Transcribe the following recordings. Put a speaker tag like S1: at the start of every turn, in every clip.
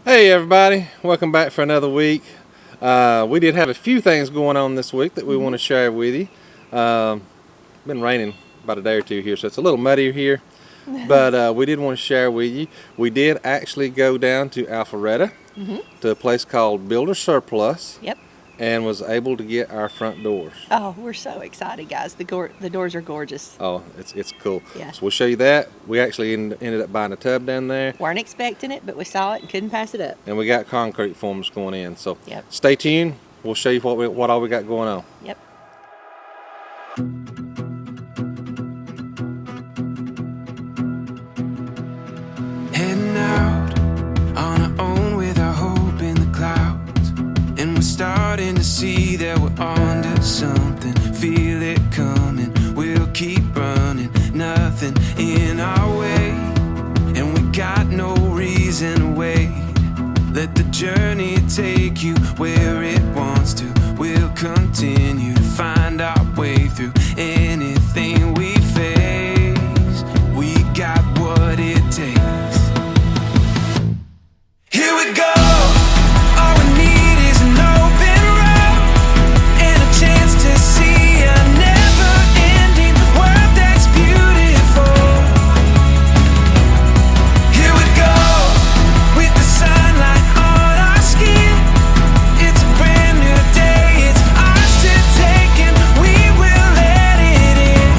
S1: Hey everybody, welcome back for another week. We did have a few things going on this week that we want to share with you. Been raining about a day or two here, so it's a little muddier here, but we did want to share with you. We did actually go down to Alpharetta to a place called Builder Surplus.
S2: Yep.
S1: And was able to get our front doors.
S2: Oh, we're so excited, guys. The doors are gorgeous.
S1: Oh, it's cool.
S2: Yeah.
S1: So we'll show you that. We actually ended up buying a tub down there.
S2: Weren't expecting it, but we saw it and couldn't pass it up.
S1: And we got concrete forms going in. So
S2: Yep.
S1: stay tuned. We'll show you what all we got going on.
S2: Yep.
S3: Heading out on our own with our hope in the clouds, and we're starting to see that we're onto something. Feel it coming, we'll keep running, nothing in our way, and we got no reason to wait. Let the journey take you where it wants to. We'll continue to find our way through anything we face. We got what it takes. Here we go. All we need is an open road and a chance to see a never-ending world that's beautiful. Here we go, with the sunlight on our skin. It's a brand new day, it's ours to take, and we will let it in.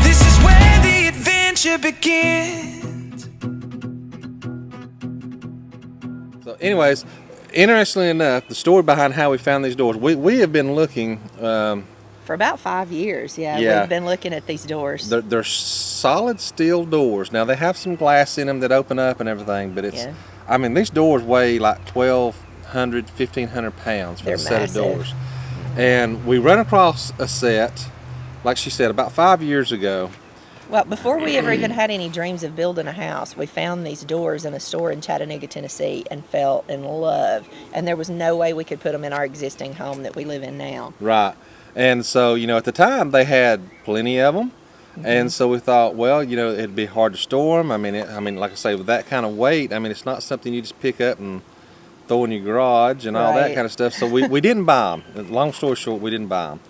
S3: This is where the adventure begins.
S1: So anyways, interestingly enough, the story behind how we found these doors, we have been looking,
S2: For about 5 years, yeah. We've been looking at these doors.
S1: they're solid steel doors. Now they have some glass in them that open up and everything, but it's,
S2: Yeah.
S1: I mean, these doors weigh like 1,200, 1,500 pounds for
S2: They're
S1: a set
S2: massive.
S1: of doors. And we run across a set, like she said, about 5 years ago.
S2: Well, before we ever even had any dreams of building a house, we found these doors in a store in Chattanooga, Tennessee, and fell in love. And there was no way we could put them in our existing home that we live in now.
S1: Right. And so, at the time they had plenty of them. And so we thought, well, it'd be hard to store them. I mean, like I say, with that kind of weight, I mean, it's not something you just pick up and throw in your garage and all that
S2: Right.
S1: kind of stuff. So we didn't buy them. Long story short, we didn't buy them.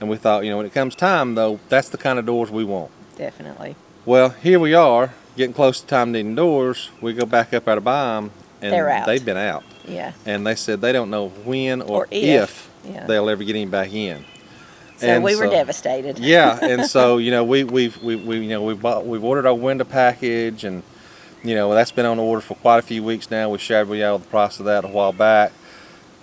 S1: And we thought, when it comes time, though, that's the kind of doors we want.
S2: Definitely.
S1: Well, here we are, getting close to time needing doors. We go back up there to buy them, and
S2: They're out.
S1: they've been out.
S2: Yeah.
S1: And they said they don't know when or
S2: if. Yeah.
S1: they'll ever get any back in.
S2: So
S1: And
S2: we were
S1: so-
S2: devastated.
S1: Yeah, and so we've ordered our window package, and that's been on order for quite a few weeks now. We shared with y'all the price of that a while back,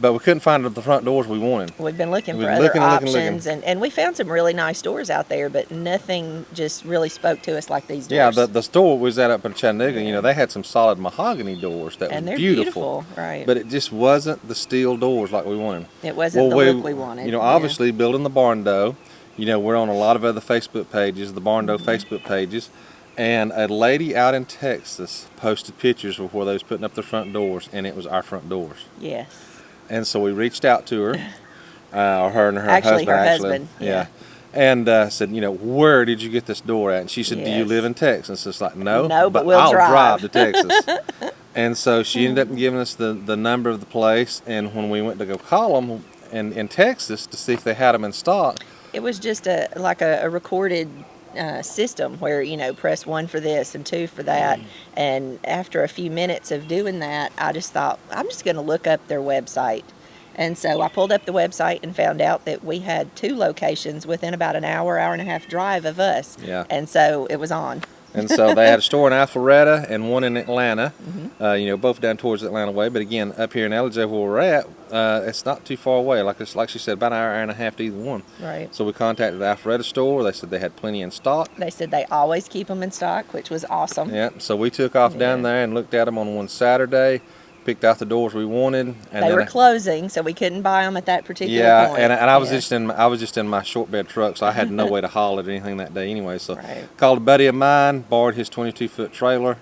S1: but we couldn't find the front doors we wanted.
S2: We've been looking
S1: We've
S2: for
S1: been
S2: other
S1: looking.
S2: options, and we found some really nice doors out there, but nothing just really spoke to us like these doors.
S1: Yeah, the store we was at up in Chattanooga, they had some solid mahogany doors that
S2: and
S1: were
S2: they're
S1: beautiful,
S2: right?
S1: but it just wasn't the steel doors like we wanted.
S2: It wasn't the look we wanted.
S1: Obviously building the barn dough, we're on a lot of other Facebook pages, the barn dough Facebook pages, and a lady out in Texas posted pictures of where they was putting up their front doors, and it was our front doors.
S2: Yes.
S1: And so we reached out to her, or her and her
S2: Actually,
S1: husband.
S2: her husband, yeah.
S1: And said, where did you get this door at? And she said, do you
S2: Yes.
S1: live in Texas? It's like, no,
S2: No, but we'll
S1: I'll
S2: drive."
S1: to Texas. And so she ended up giving us the number of the place. And when we went to go call them in Texas to see if they had them in stock,
S2: It was just a recorded system where, press 1 for this and 2 for that. And after a few minutes of doing that, I just thought, I'm just going to look up their website. And so I pulled up the website and found out that we had 2 locations within about an hour and a half drive of us.
S1: Yeah.
S2: And so it was on.
S1: And so they had a store in Alpharetta and one in Atlanta, both down towards the Atlanta way. But again, up here in Ellijay where we're at, it's not too far away. Like she said, about an hour and a half to either one.
S2: Right.
S1: So we contacted the Alpharetta store. They said they had plenty in stock.
S2: They said they always keep them in stock, which was awesome.
S1: Yeah. So we took off down
S2: Yeah.
S1: there and looked at them on one Saturday, picked out the doors we wanted. And
S2: They
S1: then
S2: were closing, so we couldn't buy them at that particular
S1: yeah,
S2: point.
S1: and I was
S2: Yeah.
S1: just in my short bed truck, so I had no way to haul it or anything that day anyway. So
S2: Right.
S1: called a buddy of mine, borrowed his 22-foot trailer,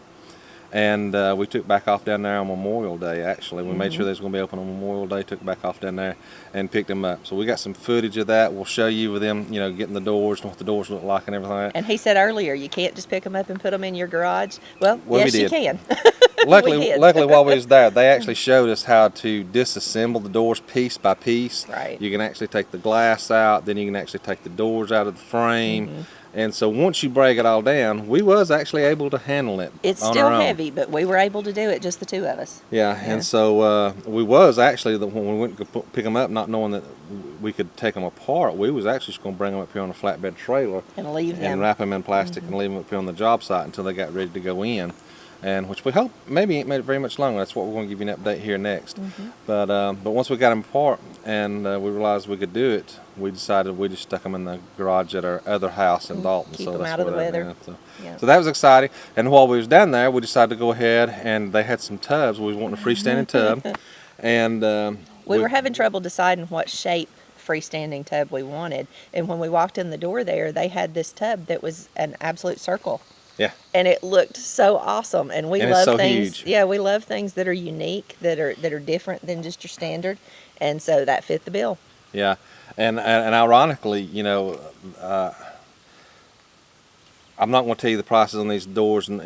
S1: and we took back off down there on Memorial Day. Actually, we made sure they was going to be open on Memorial Day. Took back off down there and picked them up. So we got some footage of that. We'll show you with them, getting the doors and what the doors look like and everything like that.
S2: And he said earlier, you can't just pick them up and put them in your garage. Well
S1: Well,
S2: yes,
S1: we
S2: you
S1: did.
S2: can.
S1: luckily while we was there, they actually showed us how to disassemble the doors piece by piece.
S2: Right.
S1: You can actually take the glass out, then you can actually take the doors out of the frame. And so once you break it all down, we was actually able to handle it.
S2: It's
S1: on
S2: still
S1: our own.
S2: heavy, but we were able to do it, just the two of us.
S1: Yeah, and so we was actually, when we went to pick them up, not knowing that we could take them apart, we was actually just going to bring them up here on a flatbed trailer
S2: And leave them.
S1: and wrap them in plastic and leave them up here on the job site until they got ready to go in. And which we hope maybe ain't made it very much longer. That's what we're going to give you an update here next. But once we got them apart and we realized we could do it, we decided we just stuck them in the garage at our other house in Dalton.
S2: Keep
S1: so
S2: them
S1: that's
S2: out of the
S1: where
S2: weather.
S1: So that was exciting. And while we was down there, we decided to go ahead, and they had some tubs. We was wanting a freestanding tub, and
S2: We were having trouble deciding what shape freestanding tub we wanted. And when we walked in the door there, they had this tub that was an absolute circle.
S1: Yeah.
S2: And it looked so awesome. And we
S1: And it's
S2: love
S1: so
S2: things.
S1: huge.
S2: Yeah, we love things that are unique, that are different than just your standard. And so that fit the bill.
S1: Yeah, and ironically, you know, I'm not going to tell you the prices on these doors and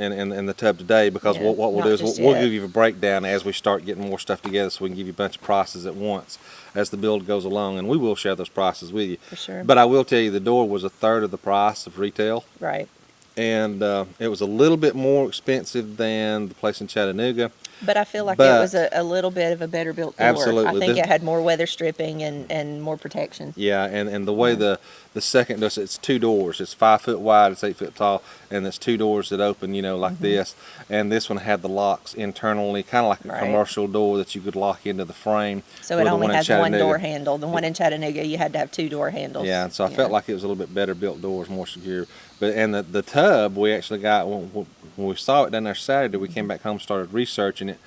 S1: the tub today, because
S2: Yeah,
S1: what we'll
S2: not
S1: do is
S2: just
S1: we'll
S2: yet.
S1: give you a breakdown as we start getting more stuff together, so we can give you a bunch of prices at once as the build goes along, and we will share those prices with you.
S2: For sure.
S1: But I will tell you, the door was a third of the price of retail,
S2: Right.
S1: and it was a little bit more expensive than the place in Chattanooga.
S2: But I feel like it
S1: But-
S2: was a little bit of a better built door.
S1: Absolutely.
S2: I think
S1: This-
S2: it had more weather stripping and more protection.
S1: Yeah, and the way the second does, it's two doors. It's 5 foot wide, it's 8 foot tall, and there's two doors that open, you know, like this. And this one had the locks internally, kind of like a
S2: Right.
S1: commercial door that you could lock into the frame.
S2: So
S1: where
S2: it
S1: the
S2: only
S1: one in
S2: has one
S1: Chattanooga-
S2: door handle. The one in Chattanooga, you had to have two door handles.
S1: Yeah, and so I felt like it was a little bit better built doors, more secure. But and the tub we actually got when we saw it down there Saturday, we came back home, started researching it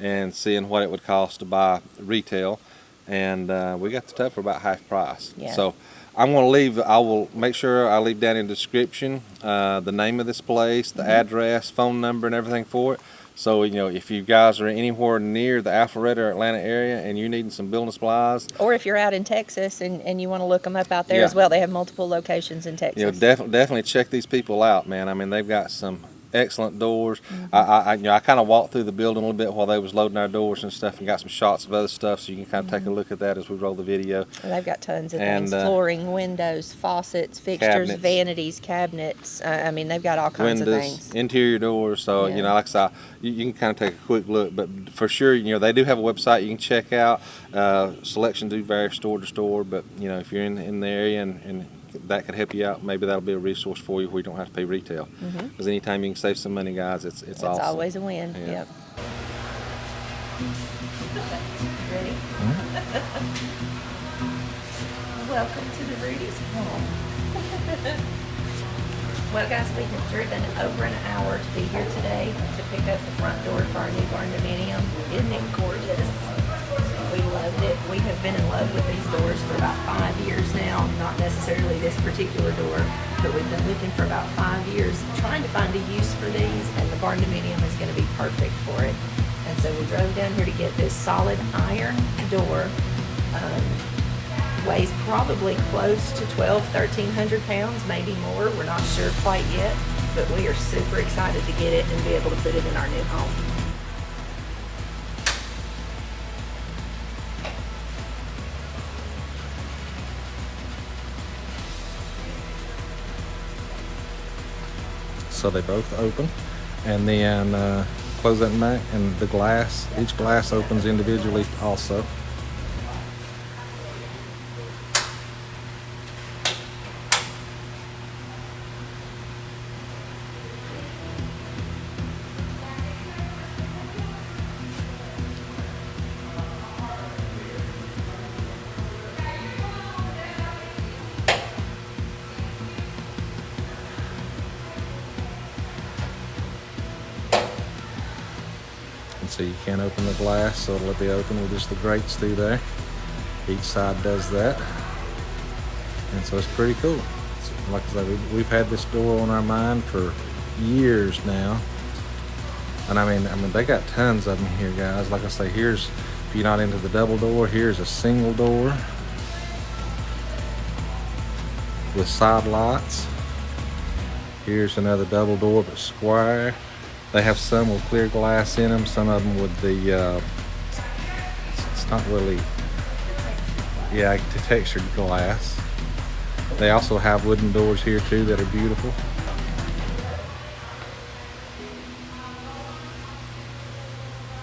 S1: and seeing what it would cost to buy retail, and we got the tub for about half price.
S2: Yeah.
S1: So I'm going to leave. I will make sure I leave down in the description the name of this place, the address, phone number, and everything for it. So, you know, if you guys are anywhere near the Alpharetta or Atlanta area and you're needing some building supplies,
S2: Or if you're out in Texas and you want to look them up out there
S1: Yeah.
S2: as well, they have multiple locations in Texas.
S1: you know, definitely check these people out, man. I mean, they've got some excellent doors. I kind of walked through the building a little bit while they was loading our doors and stuff, and got some shots of other stuff, so you can kind of take a look at that as we roll the video.
S2: And they've got tons of
S1: And,
S2: things: flooring, windows, faucets, fixtures,
S1: cabinets.
S2: vanities, cabinets. I mean, they've got all kinds of
S1: Windows,
S2: things.
S1: interior doors. So
S2: Yeah.
S1: you know, like I said, you can kind of take a quick look, but for sure, you know, they do have a website you can check out. Selections do vary store to store, but you know, if you're in the area and that could help you out, maybe that'll be a resource for you where you don't have to pay retail. Because anytime you can save some money, guys, it's
S2: It's
S1: awesome.
S2: always a win.
S1: Yeah.
S2: Yep. Ready? Welcome to the Rudy's home. Well, guys, we have driven over an hour to be here today to pick up the front door for our new Barndominium. Isn't it gorgeous? We loved it. We have been in love with these doors for about 5 years now. Not necessarily this particular door, but we've been looking for about 5 years trying to find a use for these, and the Barndominium is going to be perfect for it. And so we drove down here to get this solid iron door. Weighs probably close to 1,300 pounds, maybe more. We're not sure quite yet, but we are super excited to get it and be able to put it in our new home.
S1: So they both open, and then close that back, and the glass, each glass opens individually also. And so you can't open the glass, so it'll be open with just the grates through there. Each side does that. And so it's pretty cool. So, like I said, we've had this door on our mind for years now. And I mean, they got tons of them here, guys. Like I say, here's, if you're not into the double door, here's a single door with side lights. Here's another double door, but square. They have some with clear glass in them, some of them with the, it's not really, yeah, the textured glass. They also have wooden doors here too that are beautiful.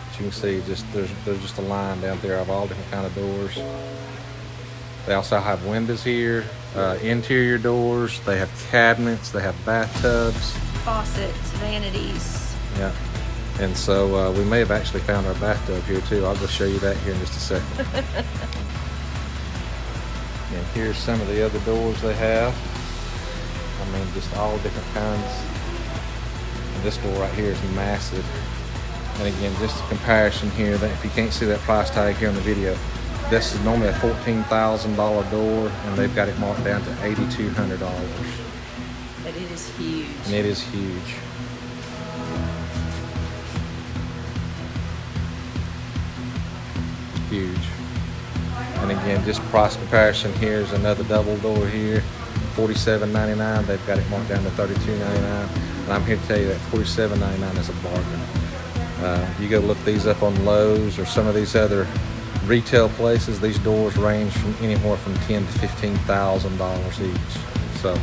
S1: As you can see, there's just a line down there of all different kind of doors. They also have windows here, interior doors. They have cabinets. They have bathtubs,
S2: Faucets, vanities.
S1: yeah. And so we may have actually found our bathtub here too. I'll go show you that here in just a second. And here's some of the other doors they have. I mean, just all different kinds. And this door right here is massive. And again, just a comparison here, that if you can't see that price tag here on the video, this is normally a $14,000 door, and they've got it marked down to $8,200.
S2: But it is huge.
S1: And it is huge. Huge. And again, just price comparison, here's another double door here, $47.99. They've got it marked down to $32.99. And I'm here to tell you that $47.99 is a bargain. You go look these up on Lowe's or some of these other retail places. These doors range from anywhere from $10,000 to $15,000 each. So.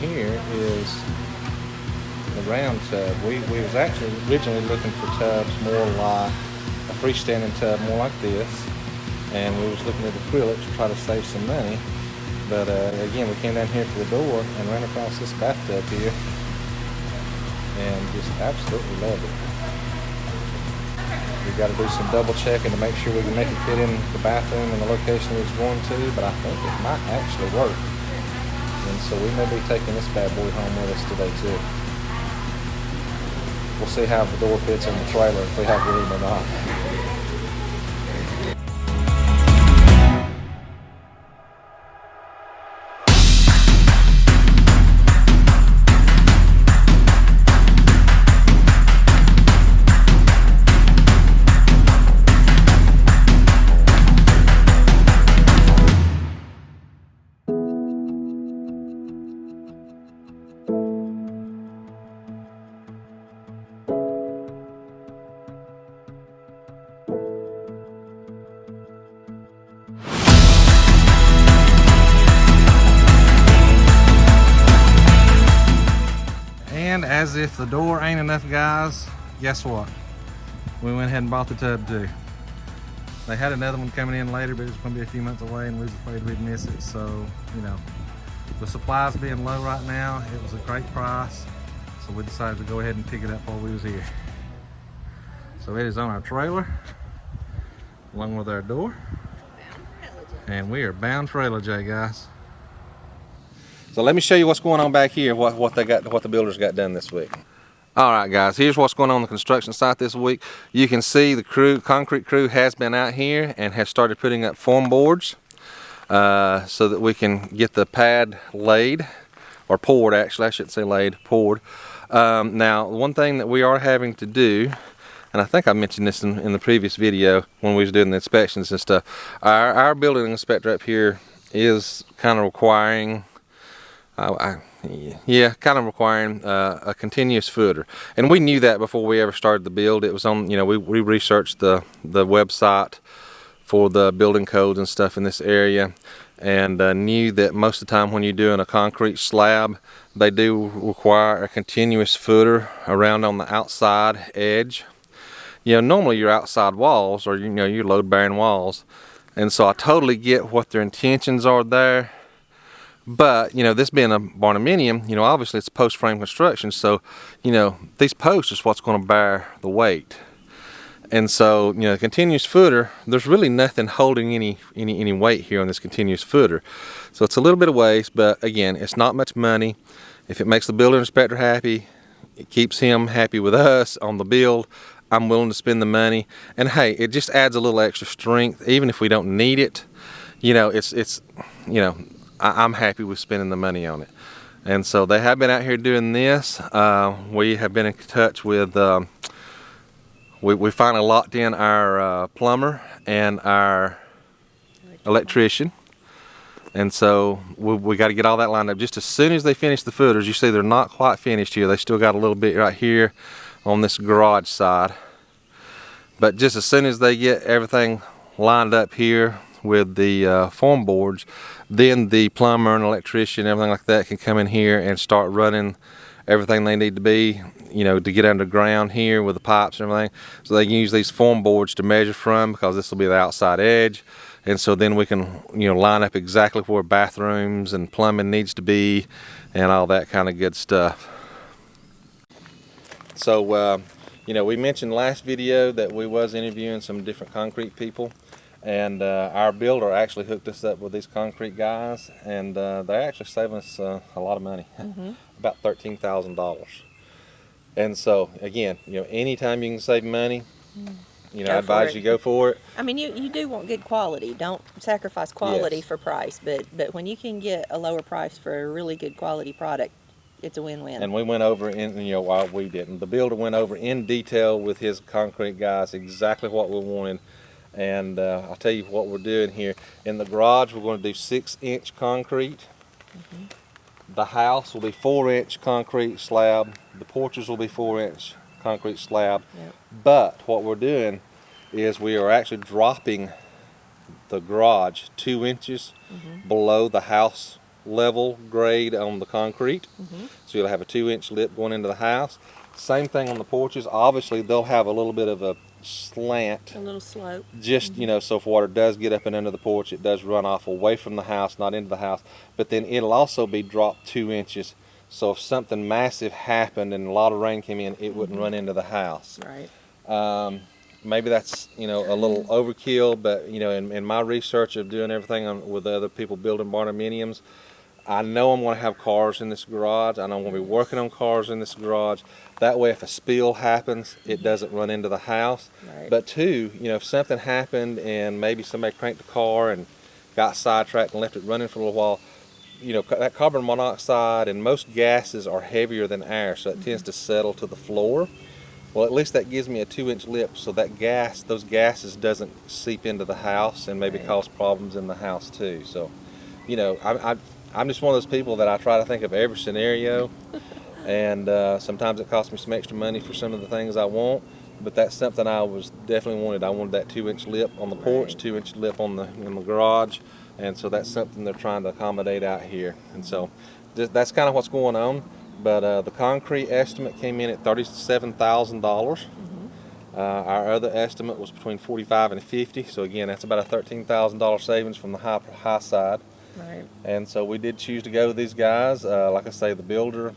S1: Here is the round tub. We was actually originally looking for tubs more like a freestanding tub, more like this, and we was looking at acrylic to try to save some money. But again, we came down here for the door and ran across this bathtub here, and just absolutely love it. We got to do some double checking to make sure we can make it fit in the bathroom and the location we was going to, but I think it might actually work. And so we may be taking this bad boy home with us today too. We'll see how the door fits in the trailer, if we have room or not. And as if the door ain't enough, guys, guess what? We went ahead and bought the tub too. They had another one coming in later, but it was going to be a few months away and we was afraid we'd miss it. So, you know, the supplies being low right now, it was a great price. So we decided to go ahead and pick it up while we was here. So it is on our trailer, along with our door. And we are bound for LJ, guys. So let me show you what's going on back here, what the builders got done this week. All right, guys, here's what's going on the construction site this week. You can see the concrete crew has been out here and has started putting up form boards so that we can get the pad laid, or poured actually, I shouldn't say laid, poured. Now, one thing that we are having to do, and I think I mentioned this in the previous video when we was doing the inspections and stuff, our building inspector up here is kind of requiring a continuous footer, and we knew that before we ever started the build. It was on, you know, we researched the website for the building codes and stuff in this area, and knew that most of the time when you're doing a concrete slab, they do require a continuous footer around on the outside edge. You know, normally your outside walls, or, you know, your load bearing walls, and so I totally get what their intentions are there. But, you know, this being a Barndominium, you know, obviously it's post frame construction, so, you know, these posts is what's going to bear the weight. And so, you know, continuous footer, there's really nothing holding any weight here on this continuous footer. So it's a little bit of waste, but again, it's not much money. If it makes the building inspector happy, it keeps him happy with us on the build, I'm willing to spend the money. And hey, it just adds a little extra strength, even if we don't need it. You know, you know, I'm happy with spending the money on it. And so they have been out here doing this. We have been in touch with, we finally locked in our plumber and our electrician. And so we got to get all that lined up. Just as soon as they finish the footers, you see they're not quite finished here. They still got a little bit right here on this garage side. But just as soon as they get everything lined up here with the form boards, then the plumber and electrician, everything like that, can come in here and start running everything they need to be, you know, to get underground here with the pipes and everything. So they can use these form boards to measure from, because this will be the outside edge. And so then we can, you know, line up exactly where bathrooms and plumbing needs to be and all that kind of good stuff. So, you know, we mentioned last video that we was interviewing some different concrete people. And our builder actually hooked us up with these concrete guys. And they're actually saving us a lot of money, about $13,000. And so, again, you know, anytime you can save money, you know, I advise you go for it.
S2: I mean, you do want good quality. Don't sacrifice quality
S1: Yes.
S2: for price. But when you can get a lower price for a really good quality product, it's a win-win.
S1: And we went over in, you know, while we didn't. The builder went over in detail with his concrete guys exactly what we wanted. And I'll tell you what we're doing here. In the garage, we're going to do 6-inch concrete. The house will be 4-inch concrete slab. The porches will be 4-inch concrete slab.
S2: Yep.
S1: But what we're doing is we are actually dropping the garage 2 inches below the house level grade on the concrete. So you'll have a 2-inch lip going into the house. Same thing on the porches. Obviously they'll have a little bit of a slant,
S2: A little slope.
S1: just you know, so if water does get up and under the porch, it does run off away from the house, not into the house. But then it'll also be dropped 2 inches, so if something massive happened and a lot of rain came in, it wouldn't run into the house.
S2: Right.
S1: Maybe that's, you know, a little overkill, but you know, in my research of doing everything with other people building barndominiums, I know I'm going to have cars in this garage. I know I'm going to be working on cars in this garage. That way, if a spill happens, it doesn't run into the house.
S2: Right.
S1: But two, you know, if something happened and maybe somebody cranked the car and got sidetracked and left it running for a little while, you know, that carbon monoxide and most gases are heavier than air, so it tends to settle to the floor. Well, at least that gives me a 2-inch lip, so that those gases doesn't seep into the house and maybe cause problems in the house too. So, you know, I'm just one of those people that I try to think of every scenario, and sometimes it costs me some extra money for some of the things I want, but that's something I was definitely wanted. I wanted that 2-inch lip on the porch, 2-inch lip in the garage, and so that's something they're trying to accommodate out here. And so that's kind of what's going on. But the concrete estimate came in at $37,000. Our other estimate was between $45,000 and $50,000. So again, that's about a $13,000 savings from the high side.
S2: Right.
S1: And so we did choose to go with these guys. Like I say, the builder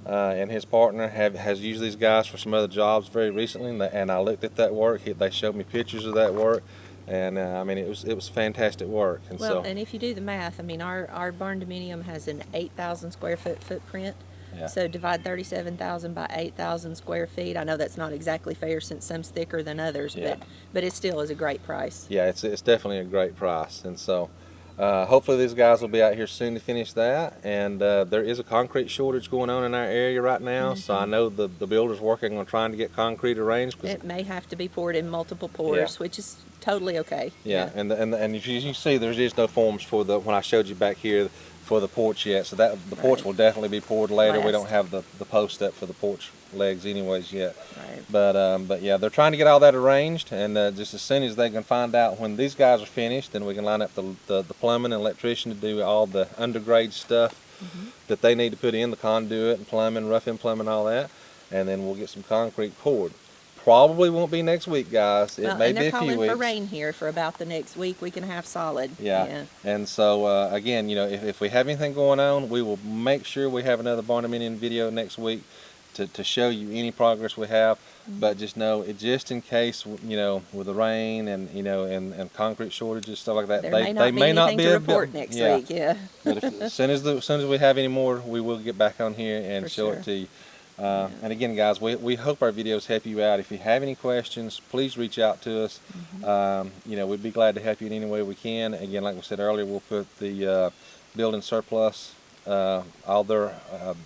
S1: and his partner has used these guys for some other jobs very recently, and I looked at that work. They showed me pictures of that work, and I mean, it was fantastic work. And
S2: Well,
S1: so,
S2: and if you do the math, I mean, our Barndominium has an 8,000 square foot footprint.
S1: Yeah.
S2: So divide 37,000 by 8,000 square feet. I know that's not exactly fair since some's thicker than others,
S1: Yeah.
S2: but it still is a great price.
S1: yeah, it's definitely a great price. And so hopefully these guys will be out here soon to finish that. And there is a concrete shortage going on in our area right now, so I know the builder's working on trying to get concrete arranged.
S2: It may have to be poured in multiple pours, which is totally okay.
S1: Yeah, and if you see, there is no forms for when I showed you back here for the porch yet, so that the porch will definitely be poured later. We don't have the post up for the porch legs anyways yet.
S2: Right.
S1: But yeah, they're trying to get all that arranged, and just as soon as they can find out when these guys are finished, then we can line up the plumbing and electrician to do all the undergrade stuff that they need to put in, the conduit and plumbing, rough-in plumbing, all that, and then we'll get some concrete poured. Probably won't be next week, guys. It may be a few weeks.
S2: And they're calling for rain here for about the next week and a half solid.
S1: Yeah. And so again, you know, if we have anything going on, we will make sure we have another Barndominium video next week to show you any progress we have, but just know it, just in case, you know, with the rain and, you know, and concrete shortages, stuff like that,
S2: There
S1: they
S2: may not be
S1: a
S2: report next week. Yeah.
S1: But as soon as we have any more, we will get back on here and
S2: For
S1: show
S2: sure.
S1: it to you. And again, guys, we hope our videos help you out. If you have any questions, please reach out to us. You know, we'd be glad to help you in any way we can. Again, like we said earlier, we'll put the building surplus, all their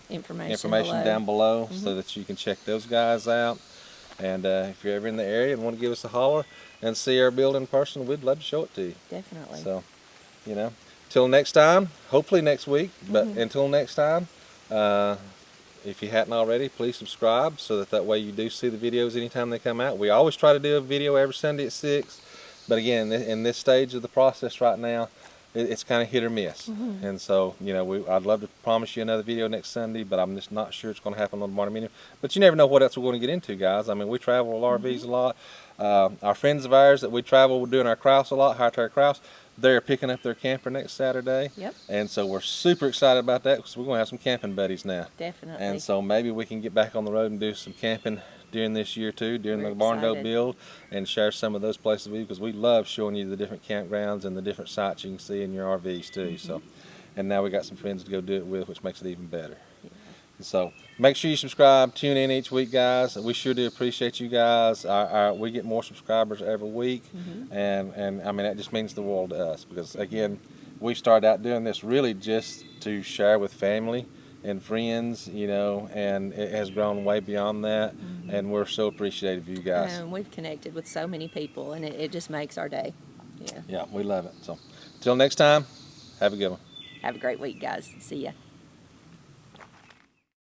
S1: information down below, so that you can check those guys out. And if you're ever in the area and want to give us a holler and see our building in person, we'd love to show it to you.
S2: Definitely.
S1: So, you know, till next time, hopefully next week, but until next time, if you hadn't already, please subscribe so that way you do see the videos anytime they come out. We always try to do a video every Sunday at 6, but again, in this stage of the process right now, it's kind of hit or miss. And so, you know, I'd love to promise you another video next Sunday, but I'm just not sure it's going to happen on the Barndominium. But you never know what else we're going to get into, guys. I mean, we travel with RVs a lot. Our friends of ours that we travel doing our Kraus a lot, High Terra Kraus, they're picking up their camper next Saturday.
S2: Yep.
S1: And so we're super excited about that because we're going to have some camping buddies now.
S2: Definitely.
S1: And so maybe we can get back on the road and do some camping during this year too, during the Barndow build, and share some of those places with you, because we love showing you the different campgrounds and the different sites you can see in your RVs too. So, and now we got some friends to go do it with, which makes it even better. So make sure you subscribe, tune in each week, guys. We sure do appreciate you guys. We get more subscribers every week, and I mean, that just means the world to us, because again, we started out doing this really just to share with family and friends, you know, and it has grown way beyond that, and we're so appreciative of you guys.
S2: And we've connected with so many people, and it just makes our day. Yeah.
S1: Yeah, we love it. So until next time, have a good one.
S2: Have a great week, guys. See ya.